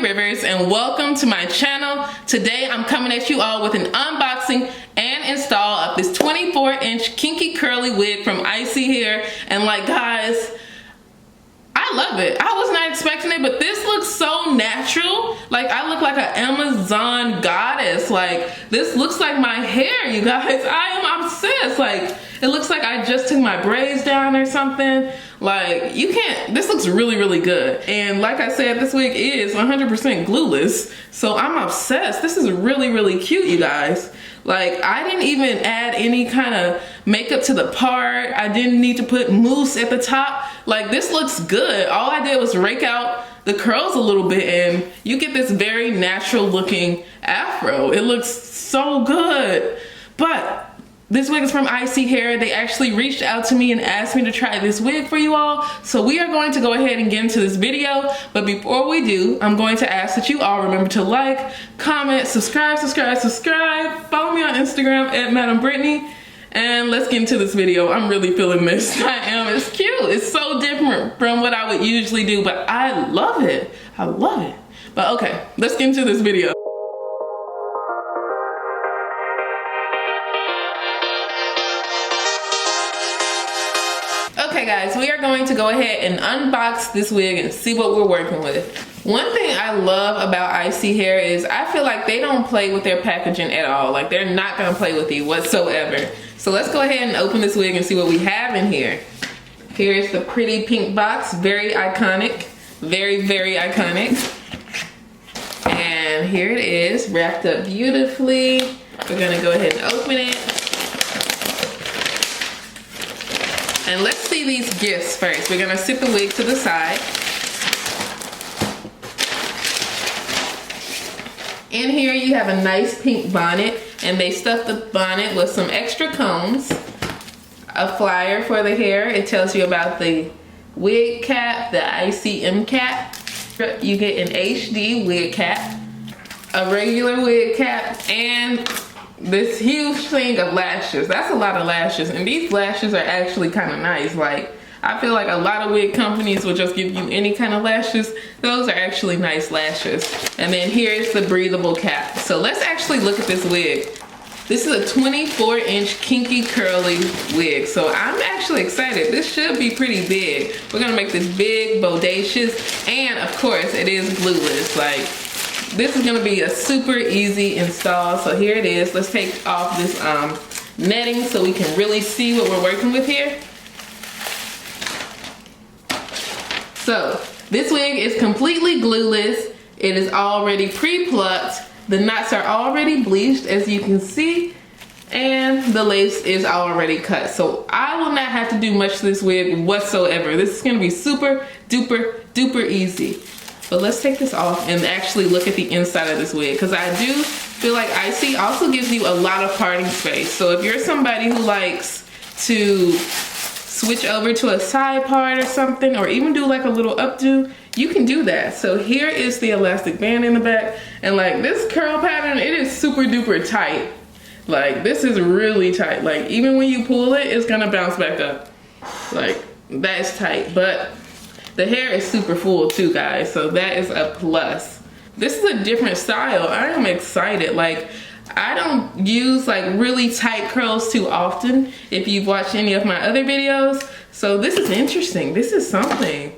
Rivers and welcome to my channel. Today I'm coming at you all with an unboxing and install of this 24-inch kinky curly wig from Isee here. And like, guys, I love it. I was not expecting it, but this looks so natural. Like, I look like an Amazon goddess. Like, this looks like my hair, you guys. I am obsessed. Like, it looks like I just took my braids down or something. Like, you can't, this looks really, really good. And like I said, this wig is 100% glueless. So I'm obsessed. This is really, really cute, you guys. Like, I didn't even add any kind of makeup to the part. I didn't need to put mousse at the top. Like, this looks good. All I did was rake out the curls a little bit and you get this very natural looking afro. It looks so good. But this wig is from Isee Hair. They actually reached out to me and asked me to try this wig for you all. So we are going to go ahead and get into this video. But before we do, I'm going to ask that you all remember to like, comment, subscribe. Follow me on Instagram at Madam Brittany. And let's get into this video. I'm really feeling this. I am. It's cute. It's so different from what I would usually do, but I love it. I love it. But okay, let's get into this video. Okay guys, we are going to go ahead and unbox this wig and see what we're working with. One thing I love about Isee Hair is I feel like they don't play with their packaging at all. Like, they're not gonna play with you whatsoever. So let's go ahead and open this wig and see what we have in here. Here's the pretty pink box, very iconic, very, very iconic. And here it is, wrapped up beautifully. We're gonna go ahead and open it. And let's see these gifts first. We're gonna sit the wig to the side. In here you have a nice pink bonnet, and they stuffed the bonnet with some extra combs, a flyer for the hair. It tells you about the wig cap, the ICM cap. You get an HD wig cap, a regular wig cap, and this huge thing of lashes. That's a lot of lashes, and these lashes are actually kind of nice. Like, I feel like a lot of wig companies will just give you any kind of lashes. Those are actually nice lashes. And then here's the breathable cap. So let's actually look at this wig. This is a 24-inch kinky curly wig. So I'm actually excited. This should be pretty big. We're gonna make this big, bodacious, and of course it is glueless. Like, this is gonna be a super easy install. So here it is. Let's take off this netting so we can really see what we're working with here. So this wig is completely glueless. It is already pre-plucked. The knots are already bleached, as you can see, and the lace is already cut. So I will not have to do much to this wig whatsoever. This is gonna be super duper duper easy. But let's take this off and actually look at the inside of this wig, because I do feel like Isee also gives you a lot of parting space. So if you're somebody who likes to switch over to a side part or something, or even do like a little updo, you can do that. So here is the elastic band in the back, and like, this curl pattern, it is super duper tight. Like, this is really tight. Like, even when you pull it, it's gonna bounce back up. Like, that is tight. But the hair is super full too, guys, so that is a plus. This is a different style. I am excited. Like, I don't use like really tight curls too often, if you've watched any of my other videos. So this is interesting. This is something.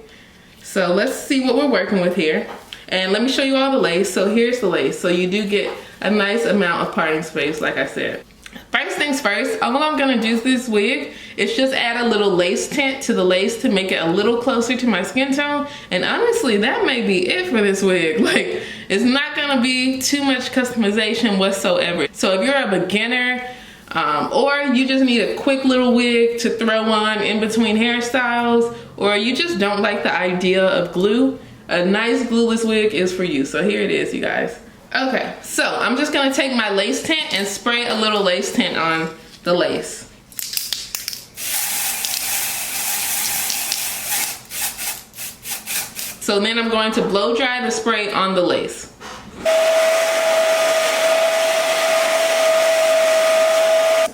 So let's see what we're working with here. And let me show you all the lace. So here's the lace. So you do get a nice amount of parting space, like I said. First things first, all I'm gonna do with this wig is just add a little lace tint to the lace to make it a little closer to my skin tone. And honestly, that may be it for this wig. Like, it's not gonna be too much customization whatsoever. So if you're a beginner, or you just need a quick little wig to throw on in between hairstyles, or you just don't like the idea of glue, a nice glueless wig is for you. So here it is, you guys. Okay, so I'm just gonna take my lace tint and spray a little lace tint on the lace. So then I'm going to blow dry the spray on the lace.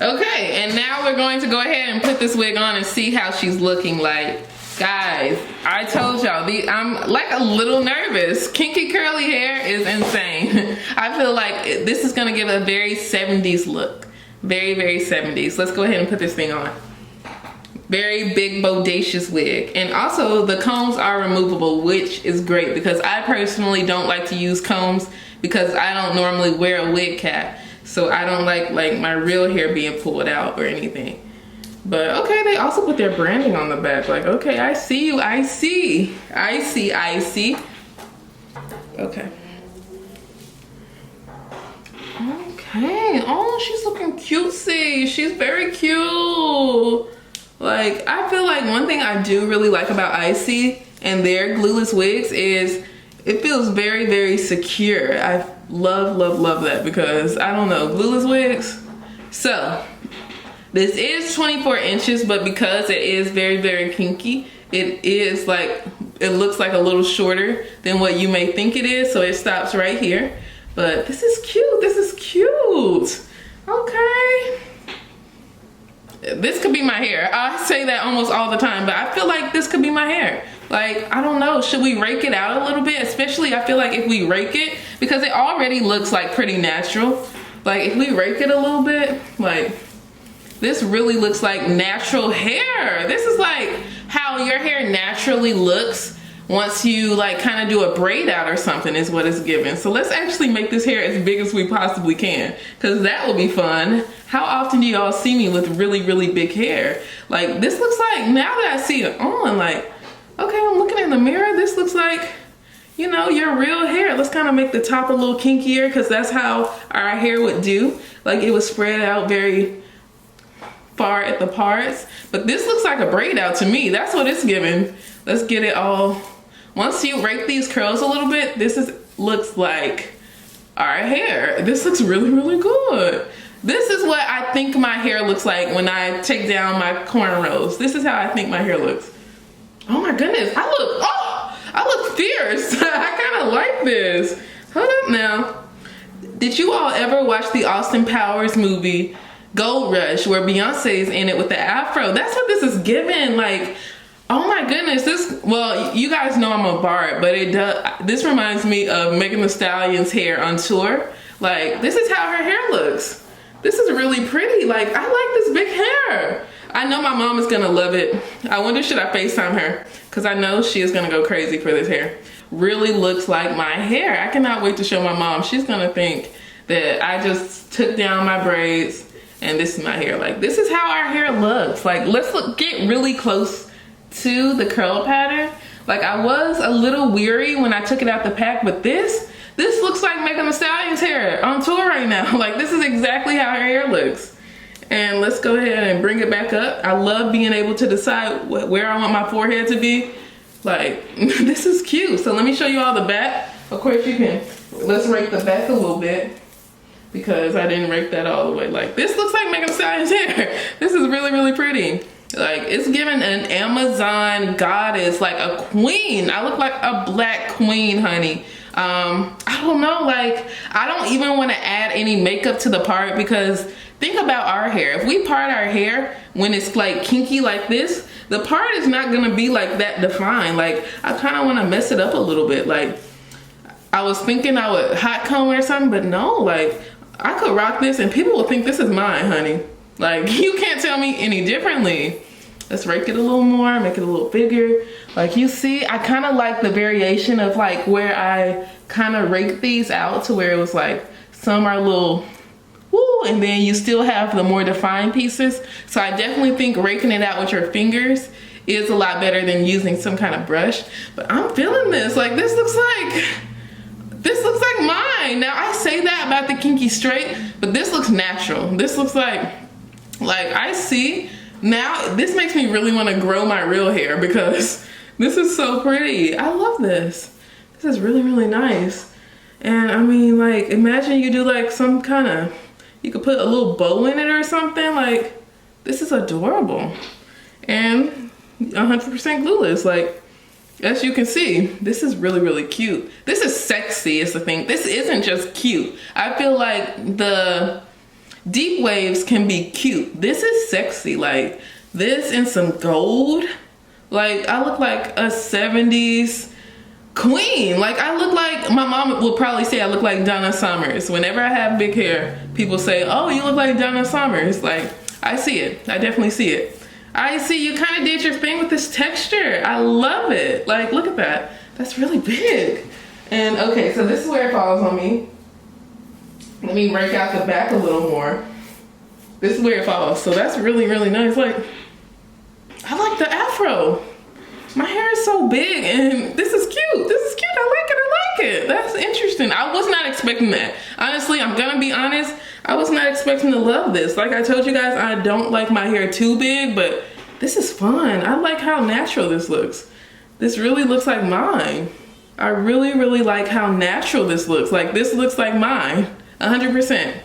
Okay, and now we're going to go ahead and put this wig on and see how she's looking like. Guys, I told y'all, I'm like a little nervous. Kinky curly hair is insane. I feel like this is gonna give a very 70s look. Very, very 70s. Let's go ahead and put this thing on. Very big, bodacious wig. And also the combs are removable, which is great because I personally don't like to use combs because I don't normally wear a wig cap. So I don't like my real hair being pulled out or anything. But okay, they also put their branding on the back. Like, okay, I see you, I see. I see. Okay. Okay, oh, she's looking cutesy. She's very cute. Like, I feel like one thing I do really like about Isee and their glueless wigs is it feels very, very secure. I love, love, love that because I don't know, glueless wigs. So, this is 24 inches, but because it is very, very kinky, it is like, it looks like a little shorter than what you may think it is. So it stops right here. But this is cute, this is cute. Okay. This could be my hair. I say that almost all the time, but I feel like this could be my hair. Like, I don't know, should we rake it out a little bit? Especially I feel like if we rake it, because it already looks like pretty natural. Like if we rake it a little bit, like this really looks like natural hair. This is like how your hair naturally looks once you like kind of do a braid out or something is what it's given. So let's actually make this hair as big as we possibly can because that will be fun. How often do y'all see me with really, really big hair? Like this looks like, now that I see it on, like, okay, I'm looking in the mirror. This looks like, you know, your real hair. Let's kind of make the top a little kinkier because that's how our hair would do. Like it would spread out very far at the parts. But this looks like a braid out to me. That's what it's giving. Let's get it all. Once you rake these curls a little bit, looks like our hair. This looks really, really good. This is what I think my hair looks like when I take down my cornrows. This is how I think my hair looks. Oh my goodness, I look fierce. I kind of like this. Hold up now. Did you all ever watch the Austin Powers movie Gold Rush where Beyonce is in it with the afro? That's what this is giving. Like, oh my goodness, well, you guys know I'm a bard, but this reminds me of Megan Thee Stallion's hair on tour. Like, this is how her hair looks. This is really pretty. Like, I like this big hair. I know my mom is gonna love it. I wonder, should I FaceTime her? Because I know she is gonna go crazy for this hair. Really looks like my hair. I cannot wait to show my mom. She's gonna think that I just took down my braids and this is my hair. Like, this is how our hair looks. Like, let's get really close to the curl pattern. Like, I was a little weary when I took it out the pack, but this looks like Megan Thee Stallion's hair on tour right now. Like, this is exactly how her hair looks. And let's go ahead and bring it back up. I love being able to decide where I want my forehead to be. Like, this is cute. So let me show you all the back. Of course you can, let's rake the back a little bit because I didn't rake that all the way. Like, this looks like Megan Thee Stallion's hair. This is really, really pretty. Like, it's giving an Amazon goddess, like a queen. I look like a black queen, honey. I don't know, like, I don't even want to add any makeup to the part because think about our hair. If we part our hair when it's like kinky like this, the part is not gonna be like that defined. Like, I kind of want to mess it up a little bit. Like, I was thinking I would hot comb or something, but no, like, I could rock this and people will think this is mine, honey. Like, you can't tell me any differently. Let's rake it a little more, make it a little bigger. Like, you see, I kind of like the variation of like where I kind of rake these out to where it was like some are a little woo, and then you still have the more defined pieces. So I definitely think raking it out with your fingers is a lot better than using some kind of brush. But I'm feeling this. Like, this looks like mine. Now, I say that about the kinky straight, but this looks natural. This looks like I see. Now, this makes me really want to grow my real hair because this is so pretty. I love this. This is really, really nice. And I mean, like, imagine you do like some kind of, you could put a little bow in it or something. Like, this is adorable. And 100% glueless. Like, as you can see, this is really, really cute. This is sexy is the thing. This isn't just cute. I feel like the deep waves can be cute. This is sexy. Like, this and some gold. Like, I look like a 70s queen. Like, I look like, my mom will probably say I look like Donna Summers. Whenever I have big hair, people say, oh, you look like Donna Summers. Like, I see it. I definitely see it. I see you kind of did your thing with this texture. I love it. Like, look at that. That's really big. And okay, so this is where it falls on me. Let me break out the back a little more. This is where it falls. So that's really, really nice. Like, I like the afro. My hair is so big and this is cute. This is cute. I like it. I like it. That's interesting. I was not expecting that. Honestly, I'm gonna be honest. I was not expecting to love this. Like I told you guys, I don't like my hair too big, but this is fun. I like how natural this looks. This really looks like mine. I really, really like how natural this looks. Like this looks like mine, 100%.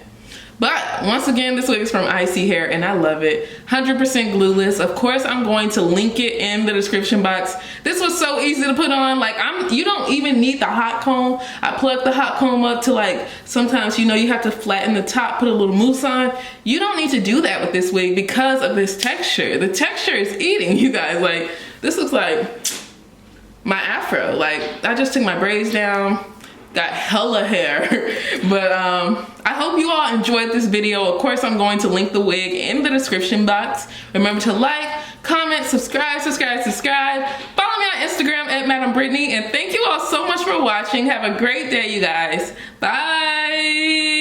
But once again, this wig is from Isee Hair and I love it. 100% glueless. Of course, I'm going to link it in the description box. This was so easy to put on. Like you don't even need the hot comb. I plugged the hot comb up to like, sometimes, you know, you have to flatten the top, put a little mousse on. You don't need to do that with this wig because of this texture. The texture is eating, you guys. Like this looks like my afro. Like I just took my braids down. Got hella hair. But I hope you all enjoyed this video. Of course, I'm going to link the wig in the description box. Remember to like, comment, subscribe. Follow me on Instagram at Madam Brittany. And thank you all so much for watching. Have a great day, you guys. Bye.